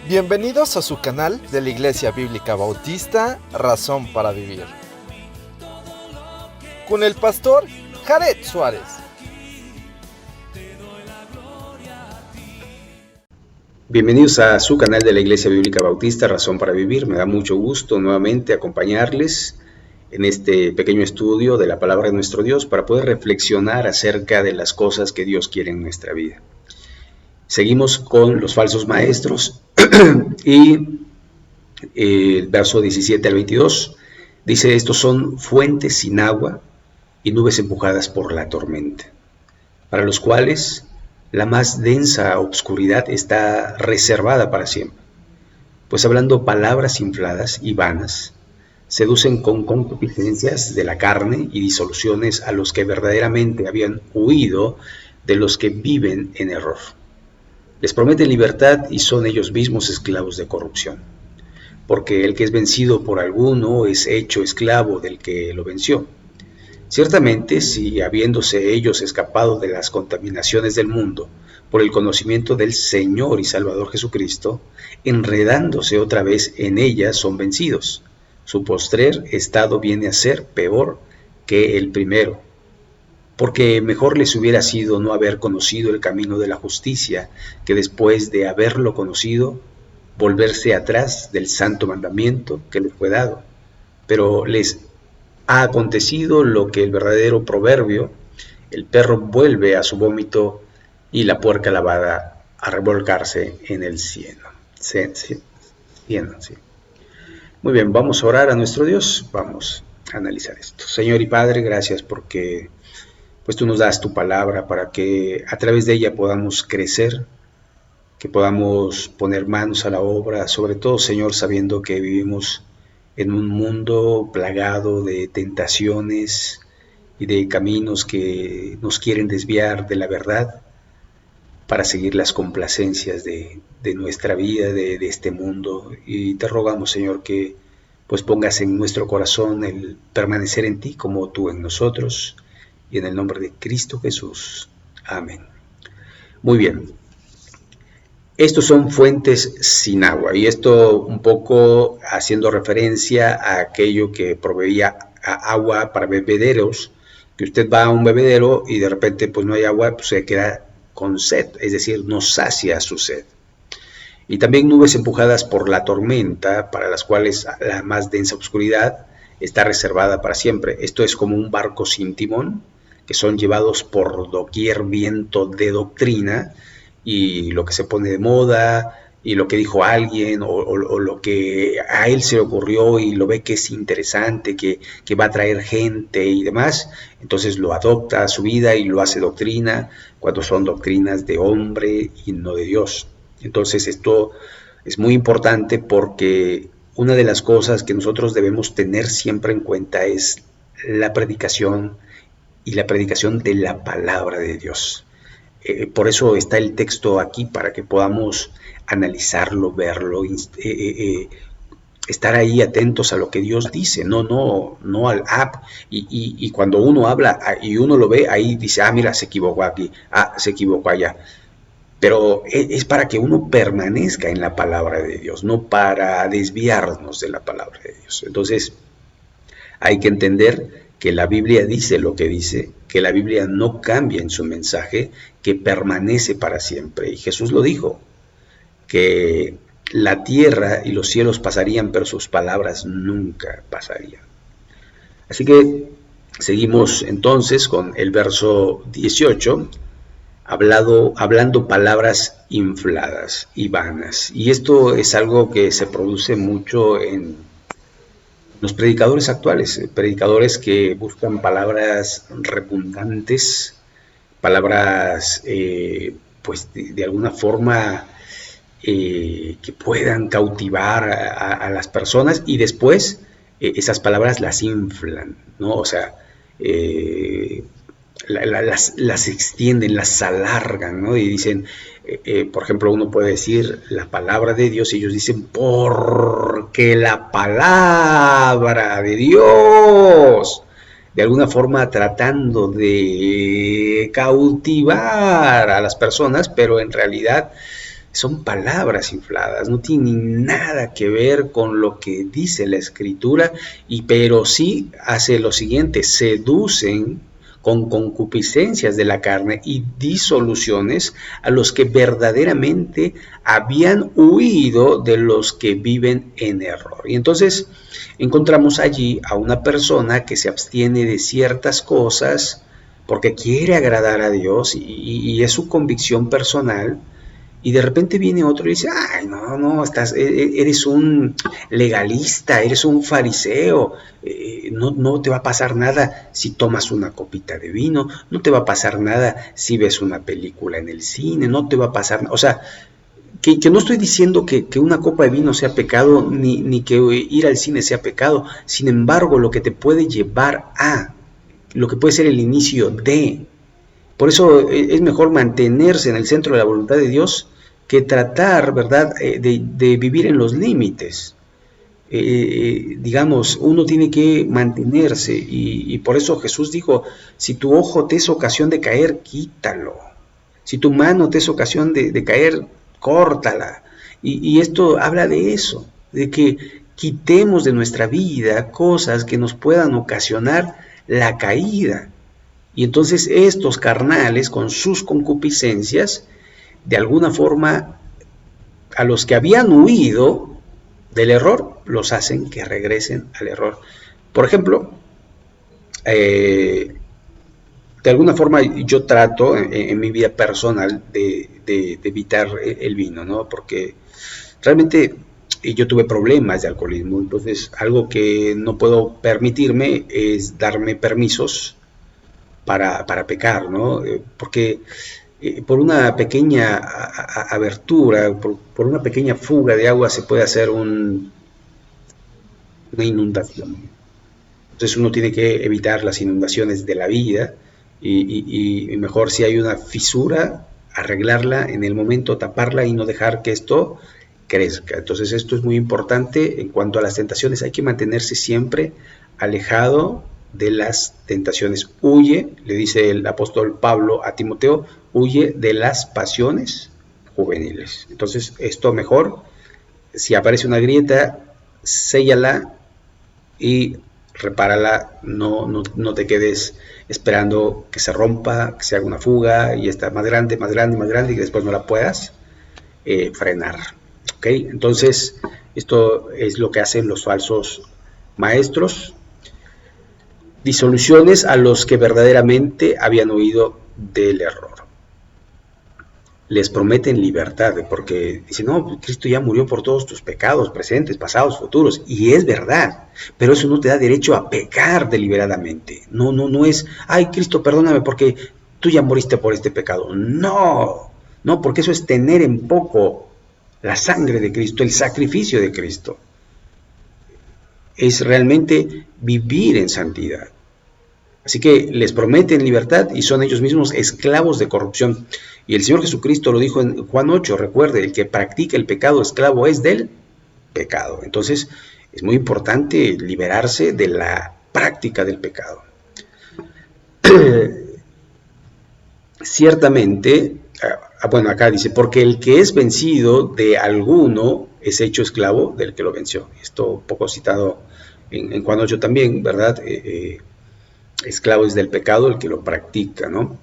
Bienvenidos a su canal de la Iglesia Bíblica Bautista, Razón para Vivir, con el pastor Jared Suárez. Bienvenidos a su canal de la Iglesia Bíblica Bautista, Razón para Vivir. Me da mucho gusto nuevamente acompañarles en este pequeño estudio de la palabra de nuestro Dios para poder reflexionar acerca de las cosas que Dios quiere en nuestra vida. Seguimos con los falsos maestros y el verso 17 al 22 dice: estos son fuentes sin agua y nubes empujadas por la tormenta, para los cuales la más densa obscuridad está reservada para siempre, pues hablando palabras infladas y vanas, seducen con concupiscencias de la carne y disoluciones a los que verdaderamente habían huido de los que viven en error. Les prometen libertad y son ellos mismos esclavos de corrupción, porque el que es vencido por alguno es hecho esclavo del que lo venció. Ciertamente, si habiéndose ellos escapado de las contaminaciones del mundo por el conocimiento del Señor y Salvador Jesucristo, enredándose otra vez en ellas son vencidos, su postrer estado viene a ser peor que el primero. Porque mejor les hubiera sido no haber conocido el camino de la justicia, que después de haberlo conocido, volverse atrás del santo mandamiento que les fue dado. Pero les ha acontecido lo que el verdadero proverbio: el perro vuelve a su vómito y la puerca lavada a revolcarse en el cieno. Sí. Muy bien, vamos a orar a nuestro Dios, vamos a analizar esto. Señor y Padre, gracias porque pues tú nos das tu palabra para que a través de ella podamos crecer, que podamos poner manos a la obra, sobre todo, Señor, sabiendo que vivimos en un mundo plagado de tentaciones y de caminos que nos quieren desviar de la verdad para seguir las complacencias de nuestra vida, de este mundo. Y te rogamos, Señor, que pues pongas en nuestro corazón el permanecer en ti como tú en nosotros, y en el nombre de Cristo Jesús. Amén. Muy bien. Estos son fuentes sin agua, y esto un poco haciendo referencia a aquello que proveía agua para bebederos, que usted va a un bebedero y de repente pues no hay agua, pues se queda con sed, es decir, no sacia su sed. Y también nubes empujadas por la tormenta, para las cuales la más densa oscuridad está reservada para siempre. Esto es como un barco sin timón, que son llevados por doquier viento de doctrina, y lo que se pone de moda, y lo que dijo alguien, o lo que a él se le ocurrió y lo ve que es interesante, que va a traer gente y demás, entonces lo adopta a su vida y lo hace doctrina, cuando son doctrinas de hombre y no de Dios. Entonces esto es muy importante, porque una de las cosas que nosotros debemos tener siempre en cuenta es la predicación, y la predicación de la palabra de Dios. Por eso está el texto aquí, para que podamos analizarlo, verlo, estar ahí atentos a lo que Dios dice, no al app, y cuando uno habla y uno lo ve, ahí dice: mira, se equivocó aquí, se equivocó allá. Pero es para que uno permanezca en la palabra de Dios, no para desviarnos de la palabra de Dios. Entonces hay que entender que la Biblia dice lo que dice, que la Biblia no cambia en su mensaje, que permanece para siempre. Y Jesús lo dijo, que la tierra y los cielos pasarían, pero sus palabras nunca pasarían. Así que seguimos entonces con el verso 18, hablando palabras infladas y vanas. Y esto es algo que se produce mucho en los predicadores actuales, predicadores que buscan palabras redundantes, palabras pues de alguna forma que puedan cautivar a las personas, y después esas palabras las inflan, ¿no? O sea, las extienden, las alargan, ¿no? Y dicen, por ejemplo, uno puede decir la palabra de Dios, y ellos dicen: porque la palabra de Dios, de alguna forma tratando de cautivar a las personas, pero en realidad son palabras infladas, no tienen nada que ver con lo que dice la Escritura, pero sí hace lo siguiente: seducen con concupiscencias de la carne y disoluciones a los que verdaderamente habían huido de los que viven en error. Y entonces encontramos allí a una persona que se abstiene de ciertas cosas porque quiere agradar a Dios y es su convicción personal. Y de repente viene otro y dice: ay, no, eres un legalista, eres un fariseo, no te va a pasar nada si tomas una copita de vino, no te va a pasar nada si ves una película en el cine, no te va a pasar nada. O sea, que no estoy diciendo que una copa de vino sea pecado, ni que ir al cine sea pecado. Sin embargo, lo que te puede llevar a, lo que puede ser el inicio de. Por eso es mejor mantenerse en el centro de la voluntad de Dios que tratar, ¿verdad?, de vivir en los límites. Digamos, uno tiene que mantenerse y por eso Jesús dijo: si tu ojo te es ocasión de caer, quítalo. Si tu mano te es ocasión de caer, córtala. Y esto habla de eso, de que quitemos de nuestra vida cosas que nos puedan ocasionar la caída. Y entonces estos carnales, con sus concupiscencias, de alguna forma, a los que habían huido del error, los hacen que regresen al error. Por ejemplo, de alguna forma yo trato en mi vida personal de evitar el vino, ¿no? Porque realmente yo tuve problemas de alcoholismo, entonces algo que no puedo permitirme es darme permisos para pecar, ¿no? Porque por una pequeña abertura, por una pequeña fuga de agua se puede hacer una inundación. Entonces uno tiene que evitar las inundaciones de la vida y mejor, si hay una fisura, arreglarla en el momento, taparla y no dejar que esto crezca. Entonces esto es muy importante. En cuanto a las tentaciones, hay que mantenerse siempre alejado de las tentaciones. Huye, le dice el apóstol Pablo a Timoteo, huye de las pasiones juveniles. Entonces esto mejor, si aparece una grieta, séllala y repárala, no te quedes esperando que se rompa, que se haga una fuga y está más grande y que después no la puedas frenar. ¿Ok? Entonces esto es lo que hacen los falsos maestros. Disoluciones a los que verdaderamente habían huido del error. Les prometen libertad, porque dicen: no, Cristo ya murió por todos tus pecados, presentes, pasados, futuros, y es verdad, pero eso no te da derecho a pecar deliberadamente. No es: ay, Cristo, perdóname porque tú ya moriste por este pecado. No, porque eso es tener en poco la sangre de Cristo, el sacrificio de Cristo. Es realmente vivir en santidad. Así que les prometen libertad y son ellos mismos esclavos de corrupción. Y el Señor Jesucristo lo dijo en Juan 8, recuerde: el que practica el pecado, esclavo es del pecado. Entonces es muy importante liberarse de la práctica del pecado. Ciertamente, bueno, acá dice: porque el que es vencido de alguno es hecho esclavo del que lo venció. Esto un poco citado en Juan 8 también, ¿verdad? Esclavo es del pecado el que lo practica, ¿no?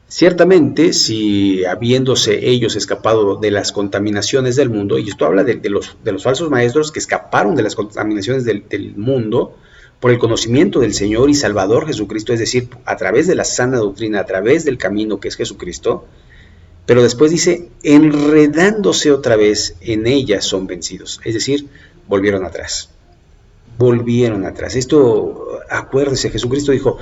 Ciertamente, si habiéndose ellos escapado de las contaminaciones del mundo, y esto habla de los falsos maestros que escaparon de las contaminaciones del mundo por el conocimiento del Señor y Salvador Jesucristo, es decir, a través de la sana doctrina, a través del camino que es Jesucristo, pero después dice: enredándose otra vez en ellas son vencidos, es decir, volvieron atrás. Esto, acuérdese, Jesucristo dijo: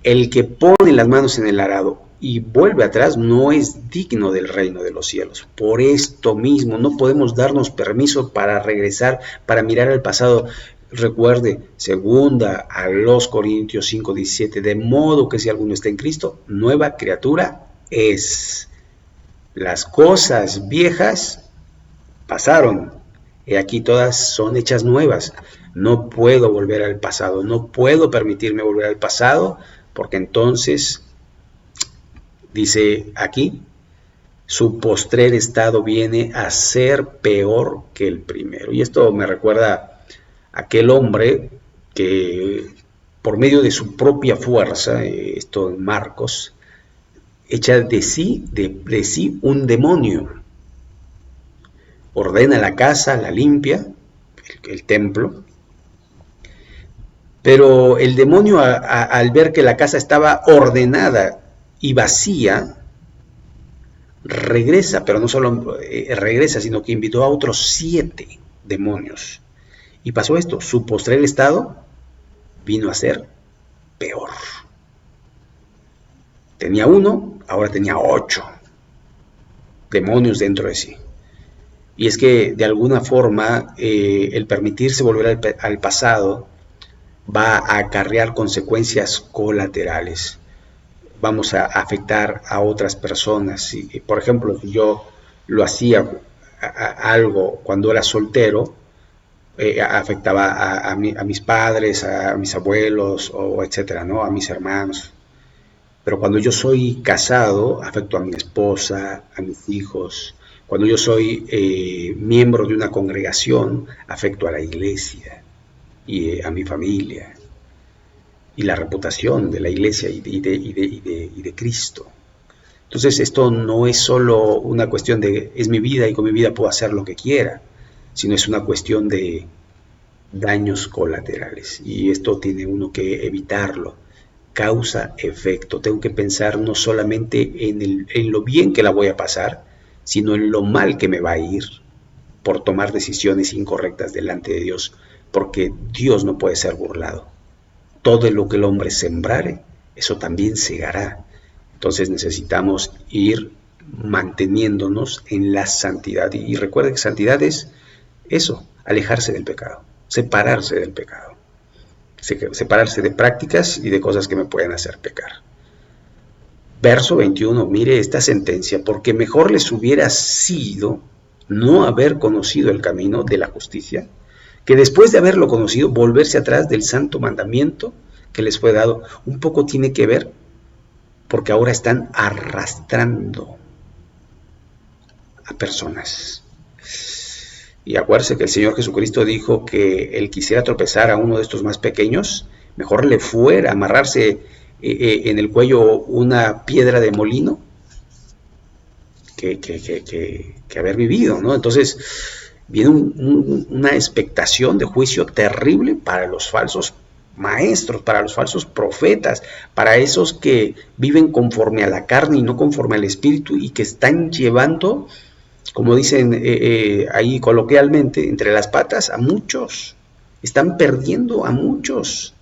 el que pone las manos en el arado y vuelve atrás no es digno del reino de los cielos. Por esto mismo no podemos darnos permiso para regresar, para mirar al pasado. Recuerde, 2 Corintios 5:17, de modo que si alguno está en Cristo, nueva criatura es. Las cosas viejas pasaron, y aquí todas son hechas nuevas. No puedo volver al pasado, no puedo permitirme volver al pasado, porque entonces, dice aquí, su postrer estado viene a ser peor que el primero. Y esto me recuerda a aquel hombre que por medio de su propia fuerza, esto en Marcos, echa de sí un demonio. Ordena la casa, la limpia, el templo, pero el demonio al ver que la casa estaba ordenada y vacía, regresa, pero no solo regresa, sino que invitó a otros 7 demonios. Y pasó esto, su postrer estado vino a ser peor. Tenía 1, ahora tenía 8 demonios dentro de sí. Y es que de alguna forma el permitirse volver al pasado va a acarrear consecuencias colaterales. Vamos a afectar a otras personas. Y, por ejemplo, si yo lo hacía algo cuando era soltero, afectaba a mis padres, a mis abuelos, o etcétera, ¿no? A mis hermanos. Pero cuando yo soy casado, afecto a mi esposa, a mis hijos. Cuando yo soy miembro de una congregación, afecto a la iglesia y a mi familia y la reputación de la iglesia y de Cristo. Entonces esto no es solo una cuestión de es mi vida y con mi vida puedo hacer lo que quiera, sino es una cuestión de daños colaterales, y esto tiene uno que evitarlo. Causa, efecto. Tengo que pensar no solamente en lo bien que la voy a pasar, sino en lo mal que me va a ir por tomar decisiones incorrectas delante de Dios, porque Dios no puede ser burlado. Todo lo que el hombre sembrare, eso también segará. Entonces necesitamos ir manteniéndonos en la santidad. Y recuerden que santidad es eso, alejarse del pecado, separarse del pecado, separarse de prácticas y de cosas que me pueden hacer pecar. Verso 21, mire esta sentencia: porque mejor les hubiera sido no haber conocido el camino de la justicia, que después de haberlo conocido, volverse atrás del santo mandamiento que les fue dado. Un poco tiene que ver, porque ahora están arrastrando a personas. Y acuérdense que el Señor Jesucristo dijo que el quisiera tropezar a uno de estos más pequeños, mejor le fuera a amarrarse en el cuello una piedra de molino que haber vivido, ¿no? Entonces viene una expectación de juicio terrible para los falsos maestros, para los falsos profetas, para esos que viven conforme a la carne y no conforme al espíritu, y que están llevando, como dicen ahí coloquialmente, entre las patas a muchos. Están perdiendo a muchos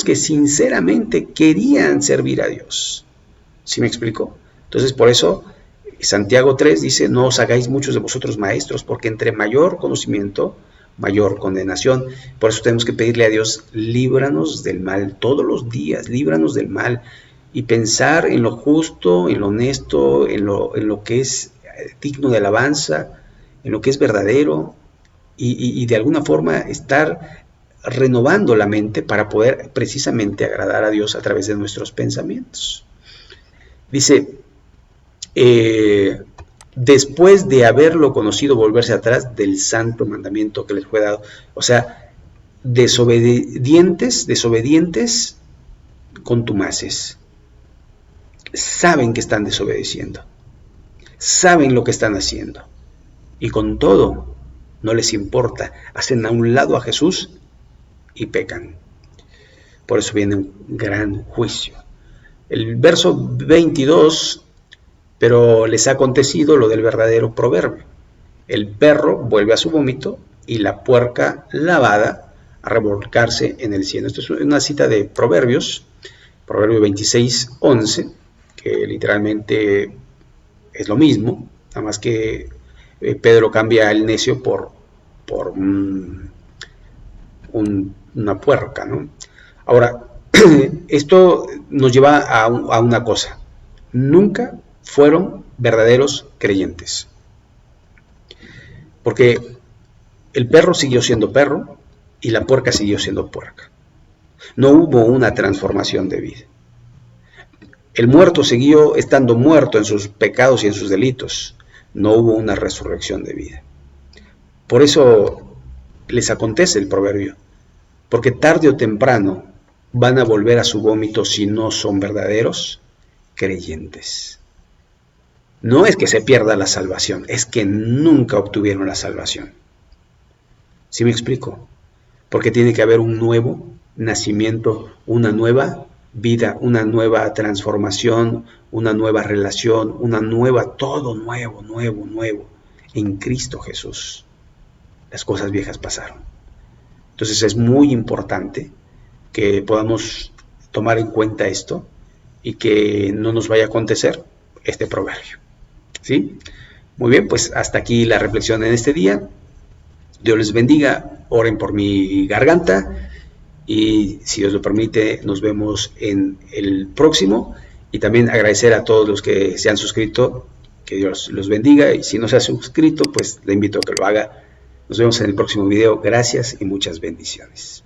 que sinceramente querían servir a Dios. ¿Sí me explico? Entonces, por eso Santiago 3 dice: no os hagáis muchos de vosotros maestros, porque entre mayor conocimiento, mayor condenación. Por eso tenemos que pedirle a Dios: líbranos del mal todos los días, líbranos del mal, y pensar en lo justo, en lo honesto, en lo que es digno de alabanza, en lo que es verdadero, y de alguna forma estar renovando la mente para poder precisamente agradar a Dios a través de nuestros pensamientos. Dice, después de haberlo conocido, volverse atrás del santo mandamiento que les fue dado. O sea, desobedientes contumaces. Saben que están desobedeciendo, saben lo que están haciendo, y con todo no les importa, hacen a un lado a Jesús y pecan. Por eso viene un gran juicio. El verso 22, pero les ha acontecido lo del verdadero proverbio: el perro vuelve a su vómito y la puerca lavada a revolcarse en el cielo. Esto es una cita de Proverbios, Proverbio 26:11, que literalmente es lo mismo, nada más que Pedro cambia el necio por una puerca, ¿no? Ahora, esto nos lleva a una cosa: nunca fueron verdaderos creyentes, porque el perro siguió siendo perro y la puerca siguió siendo puerca. No hubo una transformación de vida. El muerto siguió estando muerto en sus pecados y en sus delitos. No hubo una resurrección de vida. Por eso les acontece el proverbio, porque tarde o temprano van a volver a su vómito si no son verdaderos creyentes. No es que se pierda la salvación, es que nunca obtuvieron la salvación. ¿Sí me explico? Porque tiene que haber un nuevo nacimiento, una nueva vida, una nueva transformación, una nueva relación, una nueva, todo nuevo, nuevo, nuevo, en Cristo Jesús. Las cosas viejas pasaron. Entonces es muy importante que podamos tomar en cuenta esto y que no nos vaya a acontecer este proverbio. ¿Sí? Muy bien, pues hasta aquí la reflexión en este día. Dios les bendiga, oren por mi garganta y si Dios lo permite nos vemos en el próximo, y también agradecer a todos los que se han suscrito, que Dios los bendiga, y si no se ha suscrito pues le invito a que lo haga. Nos vemos en el próximo video, gracias y muchas bendiciones.